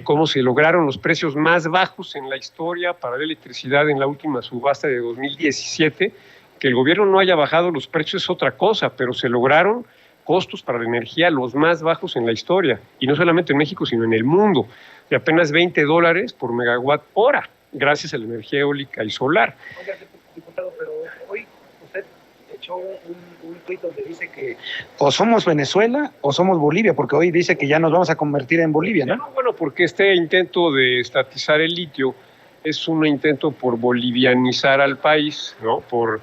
cómo se lograron los precios más bajos en la historia para la electricidad en la última subasta de 2017, que el gobierno no haya bajado los precios es otra cosa, pero se lograron costos para la energía los más bajos en la historia, y no solamente en México, sino en el mundo, de apenas $20 por megawatt hora, gracias a la energía eólica y solar. Oiga, diputado, pero hoy usted echó un tuit donde dice que o somos Venezuela o somos Bolivia, porque hoy dice que ya nos vamos a convertir en Bolivia, ¿no? Bueno, porque este intento de estatizar el litio es un intento por bolivianizar al país, ¿no? Por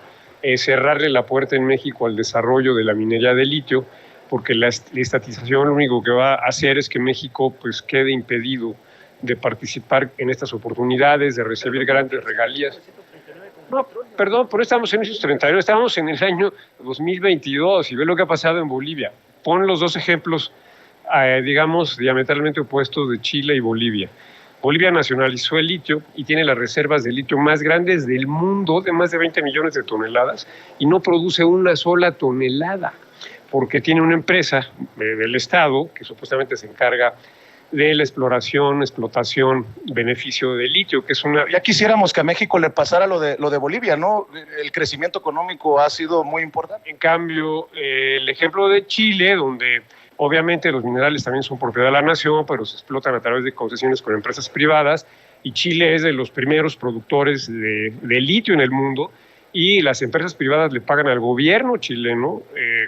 cerrarle la puerta en México al desarrollo de la minería de litio, porque la estatización lo único que va a hacer es que México pues quede impedido de participar en estas oportunidades, de recibir grandes regalías. No, perdón, pero estamos en esos 39, estamos en el año 2022 y ve lo que ha pasado en Bolivia. Pon los dos ejemplos, digamos, diametralmente opuestos de Chile y Bolivia. Bolivia nacionalizó el litio y tiene las reservas de litio más grandes del mundo, de más de 20 millones de toneladas, y no produce una sola tonelada, porque tiene una empresa del Estado que supuestamente se encarga de la explotación, beneficio del litio, que es una... Ya quisiéramos que a México le pasara lo de Bolivia, ¿no? El crecimiento económico ha sido muy importante. En cambio, el ejemplo de Chile, donde obviamente los minerales también son propiedad de la nación, pero se explotan a través de concesiones con empresas privadas, y Chile es de los primeros productores de litio en el mundo, y las empresas privadas le pagan al gobierno chileno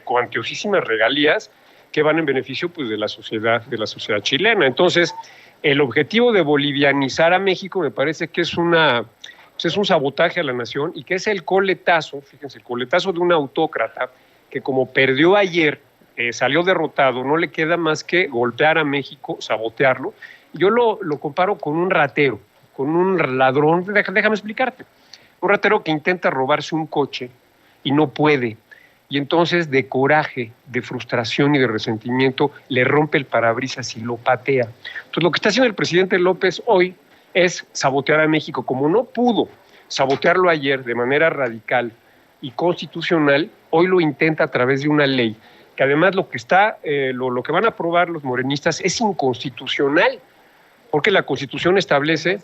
cuantiosísimas regalías que van en beneficio pues, de la sociedad chilena. Entonces, el objetivo de bolivianizar a México me parece que es un sabotaje a la nación y que es el coletazo, fíjense, el coletazo de un autócrata que como perdió ayer, salió derrotado, no le queda más que golpear a México, sabotearlo. Yo lo comparo con un ratero, con un ladrón, déjame explicarte. Un ratero que intenta robarse un coche y no puede, y entonces de coraje, de frustración y de resentimiento le rompe el parabrisas y lo patea. Entonces lo que está haciendo el presidente López hoy es sabotear a México. Como no pudo sabotearlo ayer de manera radical y constitucional, hoy lo intenta a través de una ley, que además lo que van a aprobar los morenistas es inconstitucional, porque la Constitución establece,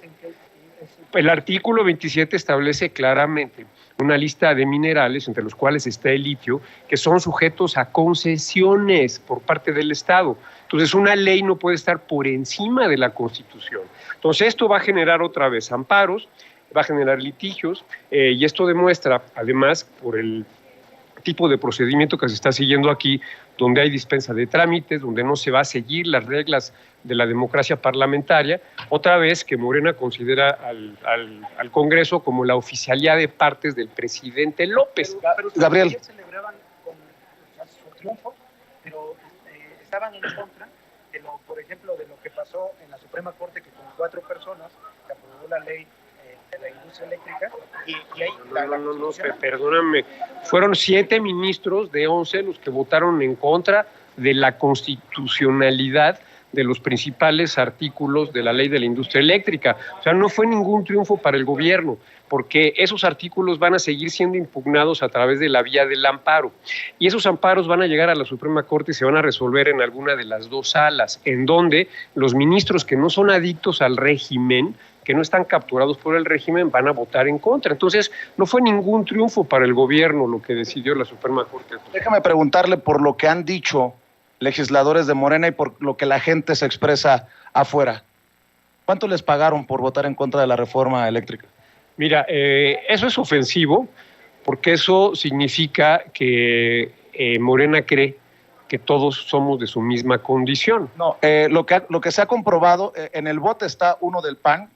el artículo 27 establece claramente una lista de minerales, entre los cuales está el litio, que son sujetos a concesiones por parte del Estado. Entonces, una ley no puede estar por encima de la Constitución. Entonces, esto va a generar otra vez amparos, va a generar litigios, y esto demuestra, además, por el tipo de procedimiento que se está siguiendo aquí, donde hay dispensa de trámites, donde no se va a seguir las reglas de la democracia parlamentaria, otra vez que Morena considera al Congreso como la oficialía de partes del presidente López. Pero Gabriel. ayer celebraban su triunfo, pero estaban en contra de por ejemplo, de lo que pasó en la Suprema Corte, que con 4 personas se aprobó la ley de la industria eléctrica, y ahí perdóname, fueron 7 ministros de 11 los que votaron en contra de la constitucionalidad de los principales artículos de la ley de la industria eléctrica. O sea, no fue ningún triunfo para el gobierno, porque esos artículos van a seguir siendo impugnados a través de la vía del amparo. Y esos amparos van a llegar a la Suprema Corte y se van a resolver en alguna de las 2 salas, en donde los ministros que no son adictos al régimen, que no están capturados por el régimen, van a votar en contra. Entonces, no fue ningún triunfo para el gobierno lo que decidió la Suprema Corte. Déjame preguntarle por lo que han dicho legisladores de Morena y por lo que la gente se expresa afuera. ¿Cuánto les pagaron por votar en contra de la reforma eléctrica? Mira, eso es ofensivo, porque eso significa que Morena cree que todos somos de su misma condición. No, lo que se ha comprobado, en el bote está uno del PAN,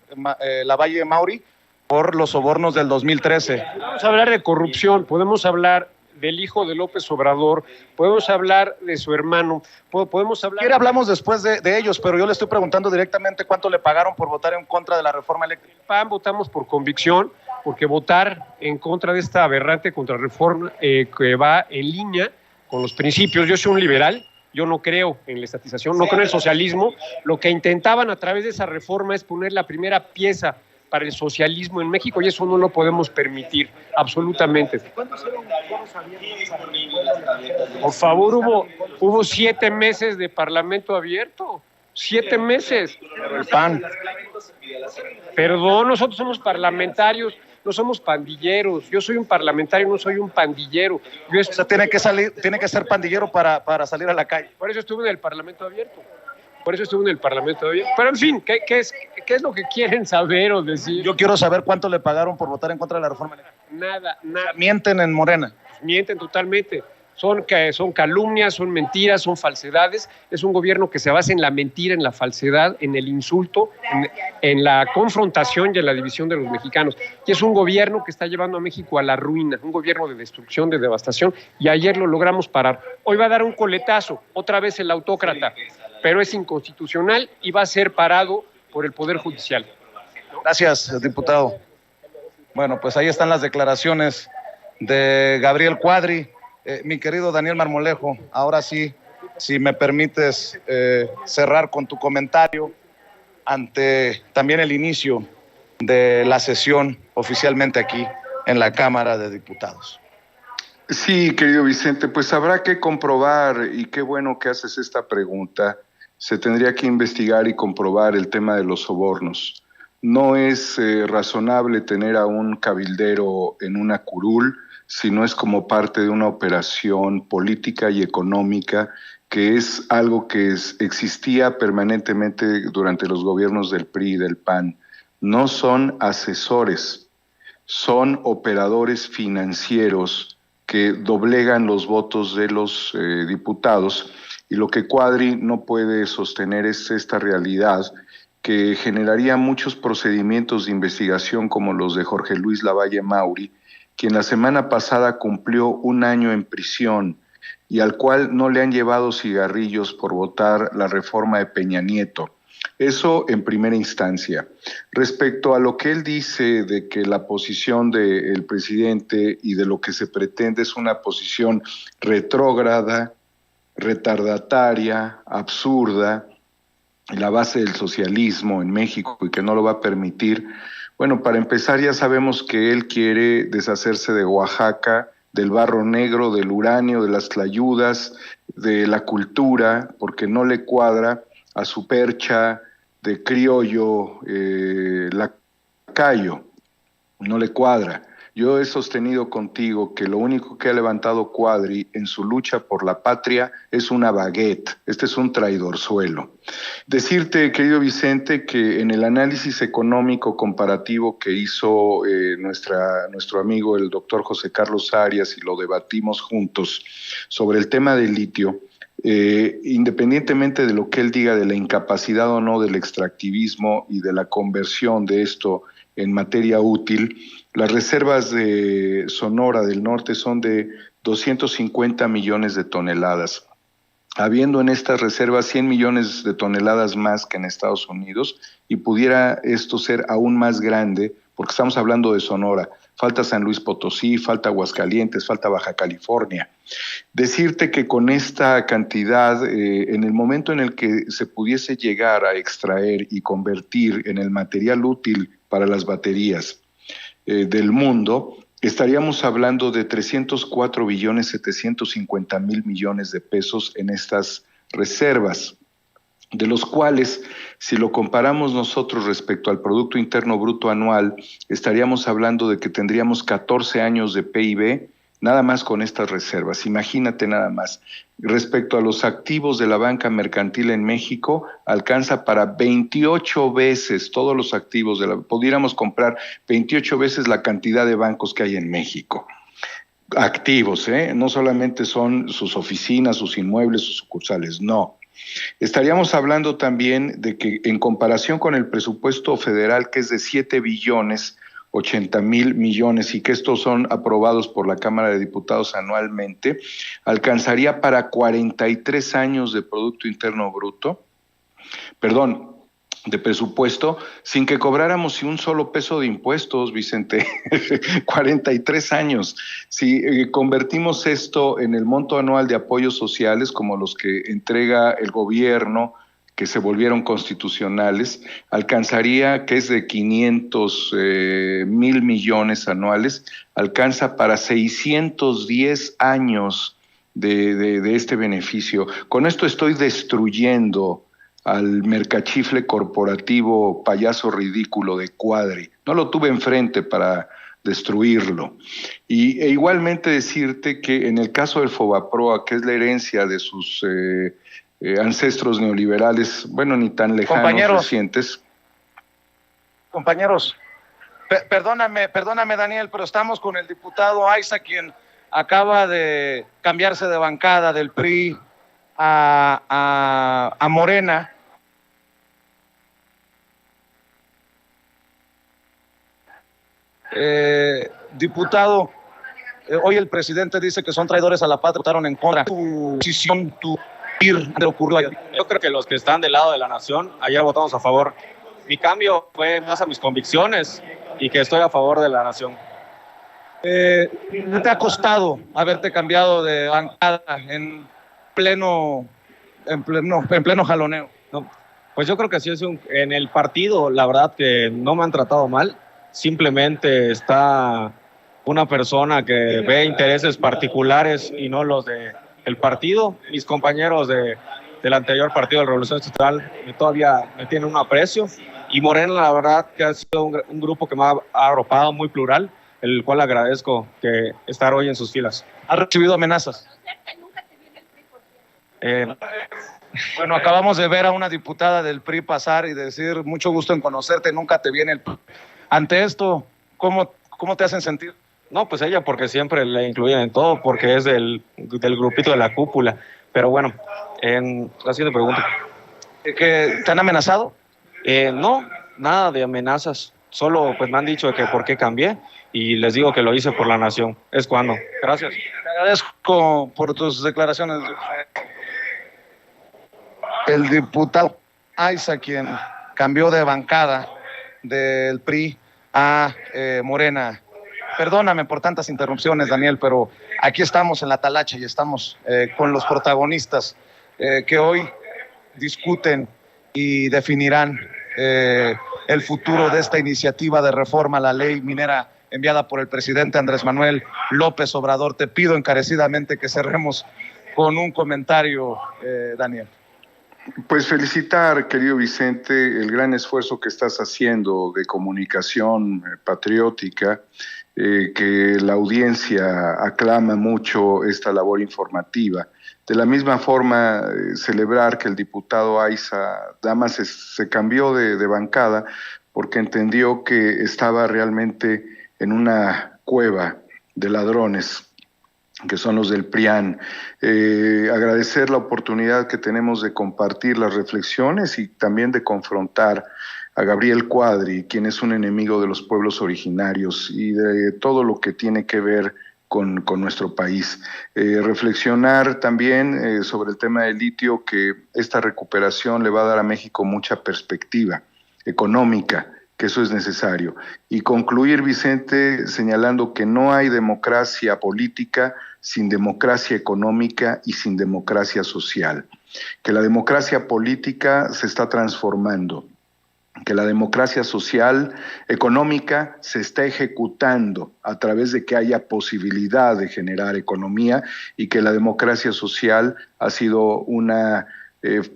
Lavalle Mauri, por los sobornos del 2013. Podemos hablar de corrupción, podemos hablar del hijo de López Obrador, podemos hablar de su hermano, podemos hablar... Quiere hablamos después de ellos, pero yo le estoy preguntando directamente cuánto le pagaron por votar en contra de la reforma eléctrica. El PAN votamos por convicción, porque votar en contra de esta aberrante contrarreforma que va en línea con los principios. Yo soy un liberal, yo no creo en la estatización, no creo en el socialismo. Lo que intentaban a través de esa reforma es poner la primera pieza para el socialismo en México, y eso no lo podemos permitir, absolutamente. Por favor, hubo 7 meses de Parlamento abierto, 7 meses. El PAN. Perdón, nosotros somos parlamentarios, no somos pandilleros. Yo soy un parlamentario, no soy un pandillero. O sea, tiene que ser pandillero para salir a la calle. Por eso estuve en el Parlamento abierto. Pero en fin, ¿qué es lo que quieren saber o decir? Yo quiero saber cuánto le pagaron por votar en contra de la reforma eléctrica. Nada. Mienten en Morena. Mienten totalmente. Son calumnias, son mentiras, son falsedades. Es un gobierno que se basa en la mentira, en la falsedad, en el insulto, en la confrontación y en la división de los mexicanos. Y es un gobierno que está llevando a México a la ruina, un gobierno de destrucción, de devastación, y ayer lo logramos parar. Hoy va a dar un coletazo, otra vez el autócrata, pero es inconstitucional y va a ser parado por el Poder Judicial. Gracias, diputado. Bueno, pues ahí están las declaraciones de Gabriel Cuadri. Mi querido Daniel Marmolejo, ahora sí, si me permites cerrar con tu comentario ante también el inicio de la sesión oficialmente aquí en la Cámara de Diputados. Sí, querido Vicente, pues habrá que comprobar, y qué bueno que haces esta pregunta. Se tendría que investigar y comprobar el tema de los sobornos. No es razonable tener a un cabildero en una curul si no es como parte de una operación política y económica, que es algo que existía permanentemente durante los gobiernos del PRI y del PAN. No son asesores, son operadores financieros que doblegan los votos de los diputados, y lo que Cuadri no puede sostener es esta realidad que generaría muchos procedimientos de investigación como los de Jorge Luis Lavalle Mauri, quien la semana pasada cumplió 1 año en prisión y al cual no le han llevado cigarrillos por votar la reforma de Peña Nieto. Eso en primera instancia. Respecto a lo que él dice de que la posición del presidente y de lo que se pretende es una posición retrógrada, retardataria, absurda, la base del socialismo en México y que no lo va a permitir. Bueno, para empezar ya sabemos que él quiere deshacerse de Oaxaca, del barro negro, del uranio, de las tlayudas, de la cultura, porque no le cuadra a su percha de criollo lacayo, no le cuadra. Yo he sostenido contigo que lo único que ha levantado Cuadri en su lucha por la patria es una baguette. Este es un traidorzuelo. Decirte, querido Vicente, que en el análisis económico comparativo que hizo nuestro amigo el doctor José Carlos Arias, y lo debatimos juntos sobre el tema del litio, independientemente de lo que él diga de la incapacidad o no del extractivismo y de la conversión de esto en materia útil, las reservas de Sonora del Norte son de 250 millones de toneladas, habiendo en estas reservas 100 millones de toneladas más que en Estados Unidos, y pudiera esto ser aún más grande, porque estamos hablando de Sonora. Falta San Luis Potosí, falta Aguascalientes, falta Baja California. Decirte que con esta cantidad, en el momento en el que se pudiese llegar a extraer y convertir en el material útil para las baterías del mundo, estaríamos hablando de 304.750.000 millones de pesos en estas reservas, de los cuales, si lo comparamos nosotros respecto al Producto Interno Bruto anual, estaríamos hablando de que tendríamos 14 años de PIB nada más con estas reservas. Imagínate nada más. Respecto a los activos de la banca mercantil en México, alcanza para 28 veces todos los activos pudiéramos comprar 28 veces la cantidad de bancos que hay en México. Activos, no solamente son sus oficinas, sus inmuebles, sus sucursales, no. Estaríamos hablando también de que en comparación con el presupuesto federal, que es de 7.080.000 millones y que estos son aprobados por la Cámara de Diputados anualmente, alcanzaría para 43 años de Producto Interno Bruto, de presupuesto, sin que cobráramos ni un solo peso de impuestos, Vicente. 43 años. Si convertimos esto en el monto anual de apoyos sociales, como los que entrega el gobierno, que se volvieron constitucionales, alcanzaría, que es de 500.000 millones anuales, alcanza para 610 años de este beneficio. Con esto estoy destruyendo al mercachifle corporativo payaso ridículo de Cuadri. No lo tuve enfrente para destruirlo. E igualmente decirte que en el caso del Fobaproa, que es la herencia de sus ancestros neoliberales, bueno, ni tan lejanos, recientes. Compañeros, perdóname, Daniel, pero estamos con el diputado Aiza, quien acaba de cambiarse de bancada del PRI a Morena. Diputado, hoy el presidente dice que son traidores a la patria, votaron en contra. ¿Tu decisión, qué ocurrió ayer? Yo creo que los que están del lado de la nación, ayer votamos a favor. Mi cambio fue más a mis convicciones y que estoy a favor de la nación. ¿Qué te ha costado haberte cambiado de bancada en pleno jaloneo? No, pues yo creo que sí en el partido, la verdad que no me han tratado mal. Simplemente está una persona que ve intereses particulares y no los del partido. Mis compañeros del anterior partido de Revolución Institucional todavía me tienen un aprecio. Y Morena, la verdad, que ha sido un grupo que me ha arropado, muy plural, el cual agradezco que estar hoy en sus filas. ¿Has recibido amenazas? Bueno, acabamos de ver a una diputada del PRI pasar y decir, mucho gusto en conocerte, nunca te viene el PRI. Ante esto, ¿cómo te hacen sentir? No, pues ella porque siempre le incluyen en todo, porque es del grupito de la cúpula. Pero bueno, la siguiente pregunta. ¿Que te han amenazado? No, nada de amenazas. Solo pues me han dicho que por qué cambié y les digo que lo hice por la nación. Es cuando. Gracias. Te agradezco por tus declaraciones. El diputado Aiza quien cambió de bancada del PRI a Morena. Perdóname por tantas interrupciones, Daniel, pero aquí estamos en la talacha y estamos con los protagonistas que hoy discuten y definirán el futuro de esta iniciativa de reforma a la ley minera enviada por el presidente Andrés Manuel López Obrador. Te pido encarecidamente que cerremos con un comentario, Daniel. Pues felicitar, querido Vicente, el gran esfuerzo que estás haciendo de comunicación patriótica, que la audiencia aclama mucho esta labor informativa. De la misma forma, celebrar que el diputado Aiza Damas se cambió de bancada porque entendió que estaba realmente en una cueva de ladrones, que son los del PRIAN. Agradecer la oportunidad que tenemos de compartir las reflexiones y también de confrontar a Gabriel Cuadri, quien es un enemigo de los pueblos originarios y de todo lo que tiene que ver con nuestro país. Reflexionar también sobre el tema del litio, que esta recuperación le va a dar a México mucha perspectiva económica, que eso es necesario. Y concluir, Vicente, señalando que no hay democracia política sin democracia económica y sin democracia social. Que la democracia política se está transformando, que la democracia social, económica, se está ejecutando a través de que haya posibilidad de generar economía y que la democracia social ha sido una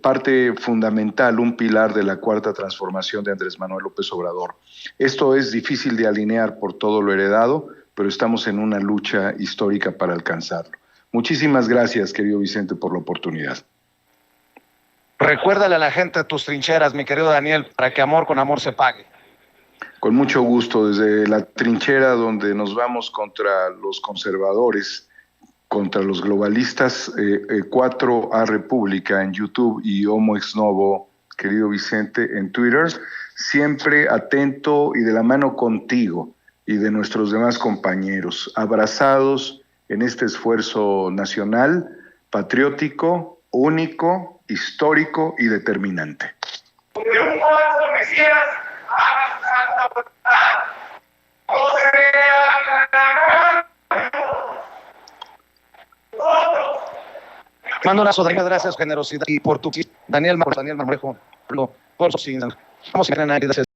parte fundamental, un pilar de la cuarta transformación de Andrés Manuel López Obrador. Esto es difícil de alinear por todo lo heredado, pero estamos en una lucha histórica para alcanzarlo. Muchísimas gracias, querido Vicente, por la oportunidad. Recuérdale a la gente tus trincheras, mi querido Daniel, para que amor con amor se pague. Con mucho gusto, desde la trinchera donde nos vamos contra los conservadores, contra los globalistas, 4A República en YouTube y Homo Ex Novo, querido Vicente, en Twitter, siempre atento y de la mano contigo y de nuestros demás compañeros, abrazados en este esfuerzo nacional, patriótico, único, histórico y determinante. Mando un abrazo, Daniel, gracias, generosidad y por tu Daniel Marmolejo, por su vamos a gracias.